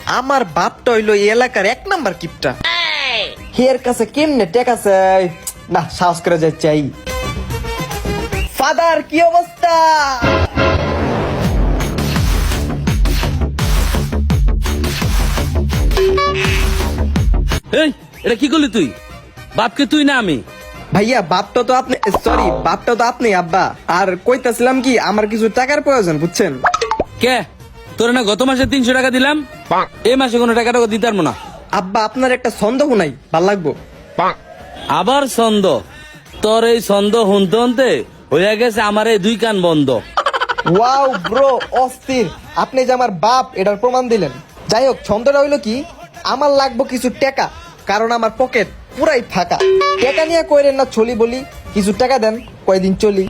আমার বাপটা হইলো এই এলাকার 1 নাম্বার কিপটা। হের কাছে কেমনে টেকা চাই? না, সাহস করে যাই চাই। ফাদার, কি অবস্থা? এই এটা কি করলি তুই? বাপকে তুই না আমি? ভাইয়া, বাপটা তো আপনি, সরি, বাপটা তো আপনি আব্বা। আর কইতাছিলাম কি, আমার কিছু টাকার প্রয়োজন, বুঝছেন? কে তোর না গত মাসে 300 টাকা দিলাম, এই মাসে কোনো টাকা দিতে পারবো না। আব্বা, আপনার একটা সন্দেহ নাই, ভাল লাগবো। আবার ছন্দ? তোর এই ছন্দ হুনতে হুনতে হয়ে গেছে আমার এই 2 কান বন্ধ। ওয়াও ব্রো, অস্থির। আপনি যে আমার বাপ এটার প্রমাণ দিলেন। যাই হোক, ছন্দটা হইলো কি, আমার লাগবো কিছু টাকা, কারণ আমার পকেট পুরাই ফাঁকা। টাকা নিয়ে কইরেন না ছলি বলি, কিছু টাকা দেন, কয়দিন চলি।